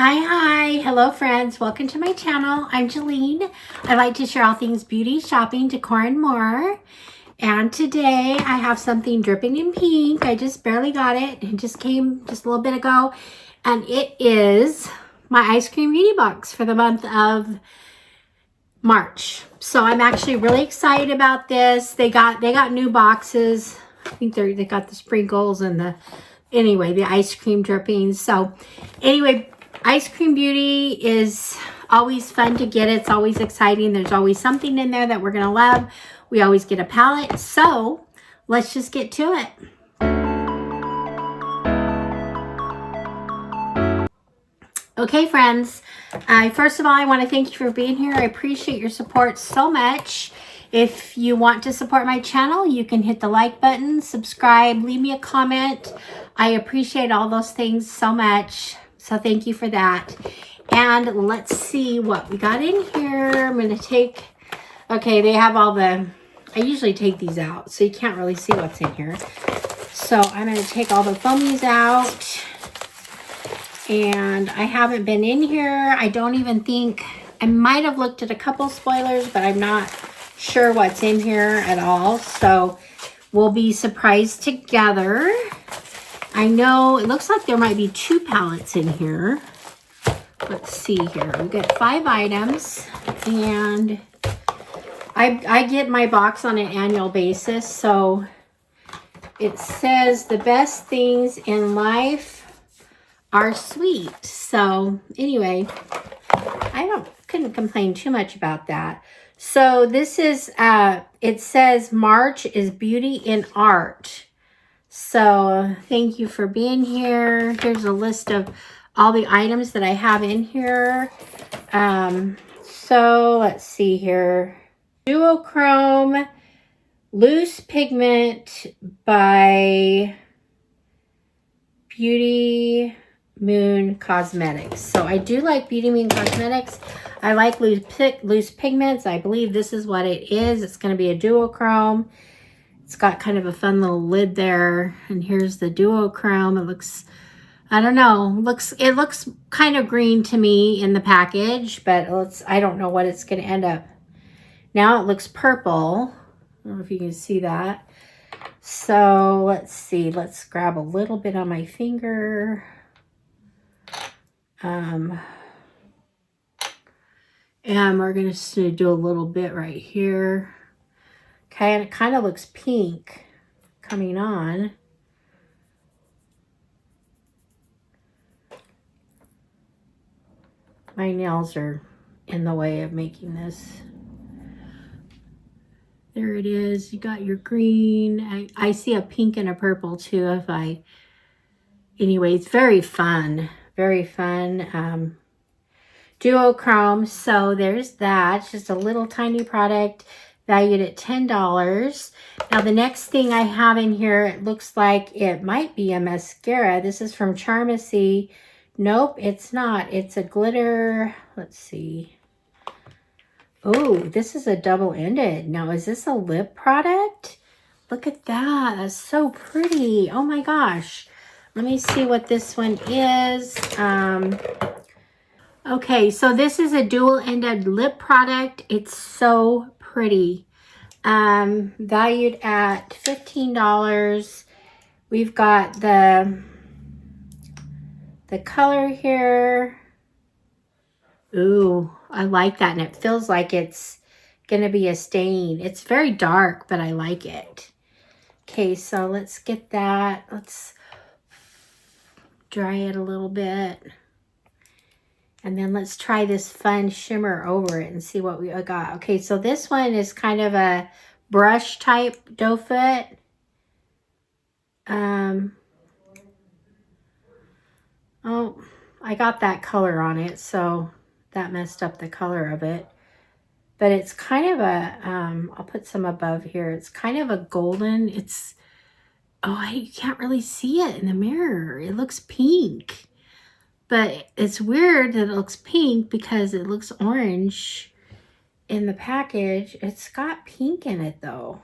Hi, hello friends, welcome to my channel. I'm Jolene. I like to share all things beauty, shopping, decor, and more. And today I have something dripping in pink. I just barely got it. It just came just a little bit ago. And it is my Eyescream Beauty box for the month of March. So I'm actually really excited about this. They got new boxes. I think they got the sprinkles and the ice cream drippings. So anyway, Eyescream Beauty is always fun to get. It's always exciting. There's always something in there that we're going to love. We always get a palette. So let's just get to it. Okay, friends. First of all, I want to thank you for being here. I appreciate your support so much. If you want to support my channel, you can hit the like button, subscribe, leave me a comment. I appreciate all those things so much. So thank you for that. And let's see what we got in here. I'm going to take, okay, they have all the, I usually take these out, so you can't really see what's in here. So I'm going to take all the foamies out. And I haven't been in here. I don't even think, I might have looked at a couple spoilers, but I'm not sure what's in here at all. So we'll be surprised together. I know it looks like there might be 2 palettes in here. Let's see here. We got 5 items, and I get my box on an annual basis. So it says the best things in life are sweet. So anyway, couldn't complain too much about that. So this is it says March is beauty in art. So thank you for being here. Here's a list of all the items that I have in here. So let's see here. Duochrome Loose Pigment by Beauty Moon Cosmetics. So I do like Beauty Moon Cosmetics. I like loose pigments. I believe this is what it is. It's going to be a duochrome. It's got kind of a fun little lid there. And here's the duochrome. It looks, I don't know, it looks kind of green to me in the package, but I don't know what it's going to end up. Now it looks purple. I don't know if you can see that. So let's see. Let's grab a little bit on my finger. And we're going to do a little bit right here. Okay, and it kind of looks pink coming on. My nails are in the way of making this. There it is. You got your green. I see a pink and a purple too. Anyway, it's very fun. Very fun. Duochrome. So there's that. It's just a little tiny product valued at $10. Now the next thing I have in here, it looks like it might be a mascara. This is from Charmacy. Nope, it's not. It's a glitter. Let's see. Oh, this is a double-ended. Now, is this a lip product? Look at that. That's so pretty. Oh my gosh. Let me see what this one is. Okay, so this is a dual-ended lip product. It's so pretty. Valued at $15. We've got the color here. Ooh, I like that, and it feels like it's gonna be a stain. It's very dark, but I like it. Okay, so let's get that. Let's dry it a little bit. And then let's try this fun shimmer over it and see what we got. Okay, so this one is kind of a brush type doe foot. Oh, I got that color on it, so that messed up the color of it. But it's kind of a, I'll put some above here. It's kind of a golden, you can't really see it in the mirror. It looks pink. But it's weird that it looks pink because it looks orange in the package. It's got pink in it though.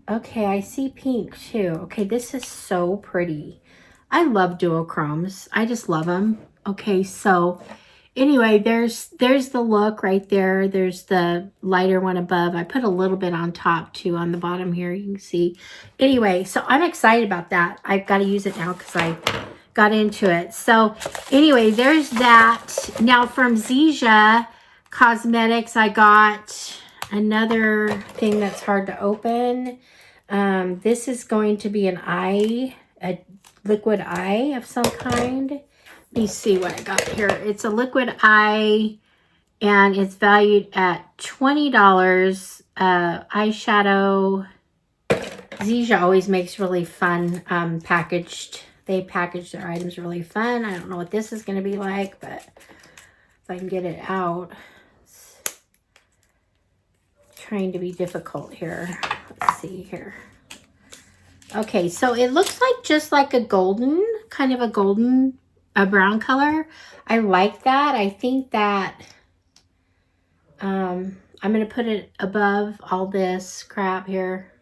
Okay, I see pink too. Okay, this is so pretty. I love duochromes. I just love them. Okay, so anyway, there's the look right there. There's the lighter one above. I put a little bit on top too on the bottom here. You can see. Anyway, so I'm excited about that. I've got to use it now because I got into it. So anyway, there's that. Now from Zija Cosmetics, I got another thing that's hard to open. This is going to be a liquid eye of some kind. Let me see what I got here. It's a liquid eye and it's valued at $20. Eyeshadow. Zija always makes really fun packaged. They package their items really fun. I don't know what this is going to be like, but if I can get it out. It's trying to be difficult here. Let's see here. Okay, so it looks like just like a golden, kind of a brown color. I like that. I think that I'm going to put it above all this crap here.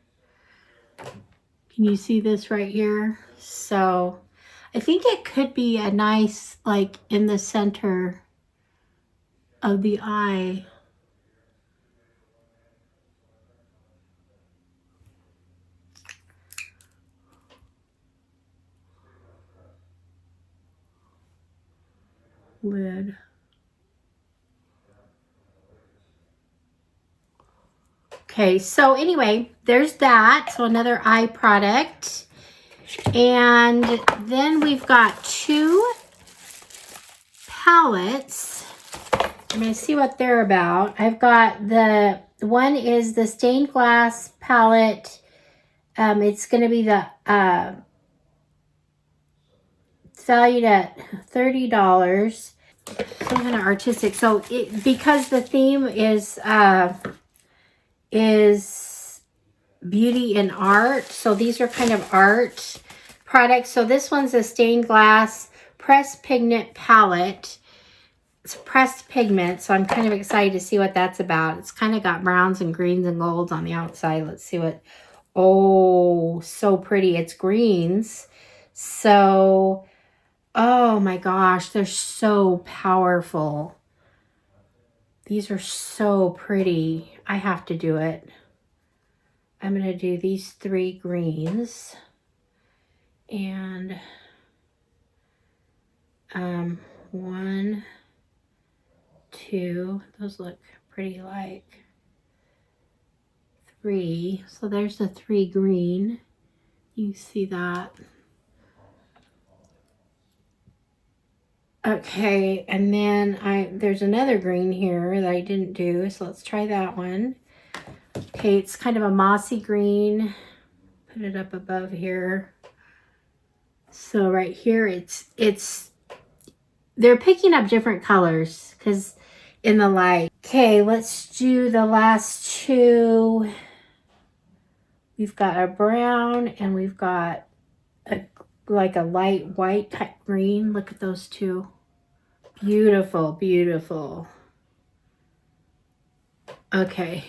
Can you see this right here? So I think it could be a nice, like in the center of the eye. Lid. Okay, so anyway, there's that. So another eye product. And then we've got 2 palettes. I'm going to see what they're about. I've got one is the stained glass palette. It's going to be the it's valued at $30. Some kind of artistic. So because the theme is beauty and art. So these are kind of art products. So this one's a stained glass pressed pigment palette. It's pressed pigment. So I'm kind of excited to see what that's about. It's kind of got browns and greens and golds on the outside. Let's see what. Oh, so pretty. It's greens. So, oh my gosh, they're so powerful. These are so pretty. I have to do it. I'm going to do these 3 greens. And 1, 2, those look pretty like 3. So there's the 3 green. You see that. Okay, and then there's another green here that I didn't do, so let's try that one. Okay, it's kind of a mossy green. Put it up above here. So right here, they're picking up different colors because in the light. Okay, let's do the last 2. We've got a brown and we've got like a light white type green. Look at those 2. Beautiful, beautiful. Okay.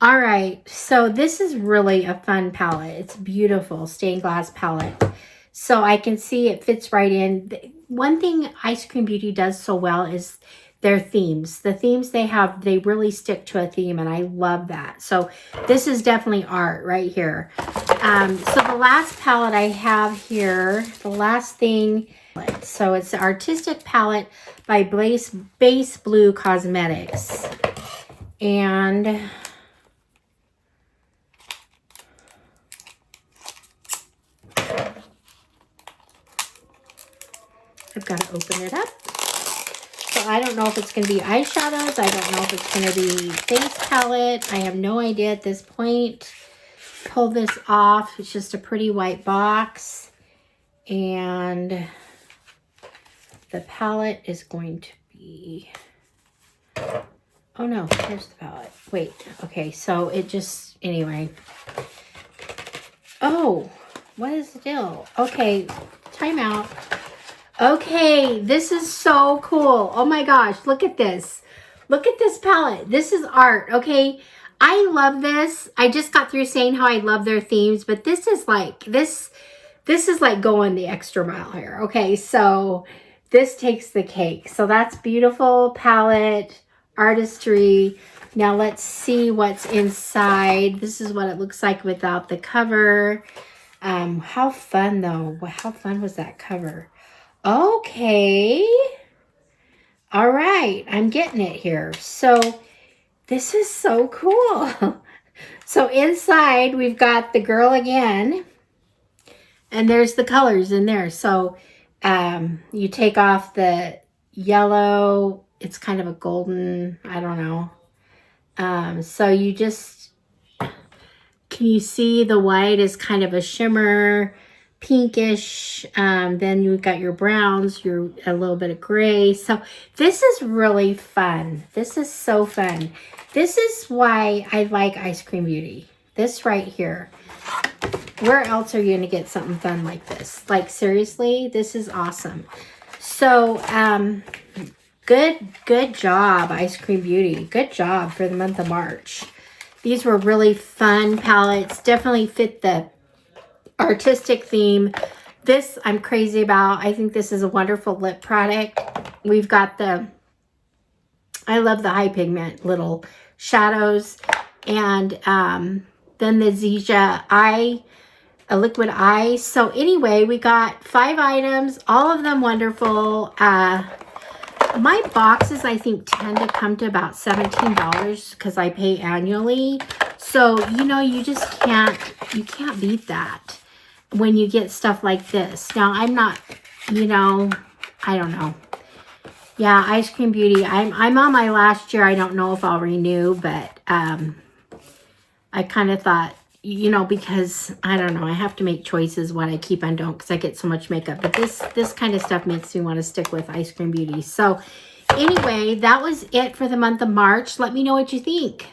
All right, so this is really a fun palette. It's beautiful, stained glass palette. So I can see it fits right in. One thing Eyescream Beauty does so well is their themes. The themes they have, they really stick to a theme, and I love that. So this is definitely art right here. So the last palette I have here, the last thing, so it's the Artistic Palette by Base Blue Cosmetics. And I've got to open it up. So I don't know if it's going to be eyeshadows. I don't know if it's going to be face palette. I have no idea at this point. Pull this off. It's just a pretty white box. And the palette is going to be... Oh no, here's the palette. Wait, okay, so it just... Anyway. Oh, what is the deal? Okay, time out. Okay, this is so cool. Oh my gosh, look at this. Look at this palette. This is art, okay? I love this. I just got through saying how I love their themes, but this is like, this this is like going the extra mile here. Okay, so this takes the cake. So that's beautiful palette, artistry. Now let's see what's inside. This is what it looks like without the cover. How fun though. How fun was that cover? Okay. All right, I'm getting it here. So this is so cool. So inside we've got the girl again, and there's the colors in there. So you take off the yellow, it's kind of a golden, I don't know. So you just, can you see the white is kind of a shimmer, pinkish, then you've got your browns, a little bit of gray. So this is really fun. This is so fun. This is why I like Eyescream Beauty. This right here. Where else are you going to get something fun like this? Like, seriously, this is awesome. So, good job, Eyescream Beauty. Good job for the month of March. These were really fun palettes. Definitely fit the artistic theme. This I'm crazy about. I think this is a wonderful lip product. We've got I love the high pigment little shadows. And then the Zija a liquid eye. So anyway, we got 5 items, all of them wonderful. My boxes, I think, tend to come to about $17 because I pay annually. So, you know, you just can't beat that when you get stuff like this. Now, I'm not, you know, I don't know. Yeah, Eyescream Beauty. I'm on my last year. I don't know if I'll renew, but I kind of thought, you know, because I don't know, I have to make choices what I keep and don't because I get so much makeup. But this kind of stuff makes me want to stick with Eyescream Beauty. So anyway, that was it for the month of March. Let me know what you think.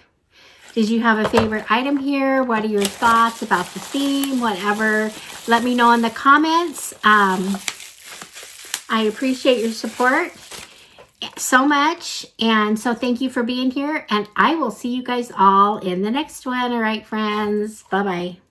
Did you have a favorite item here? What are your thoughts about the theme? Whatever. Let me know in the comments. I appreciate your support so much, and so thank you for being here, and I will see you guys all in the next one. All right, friends, bye bye.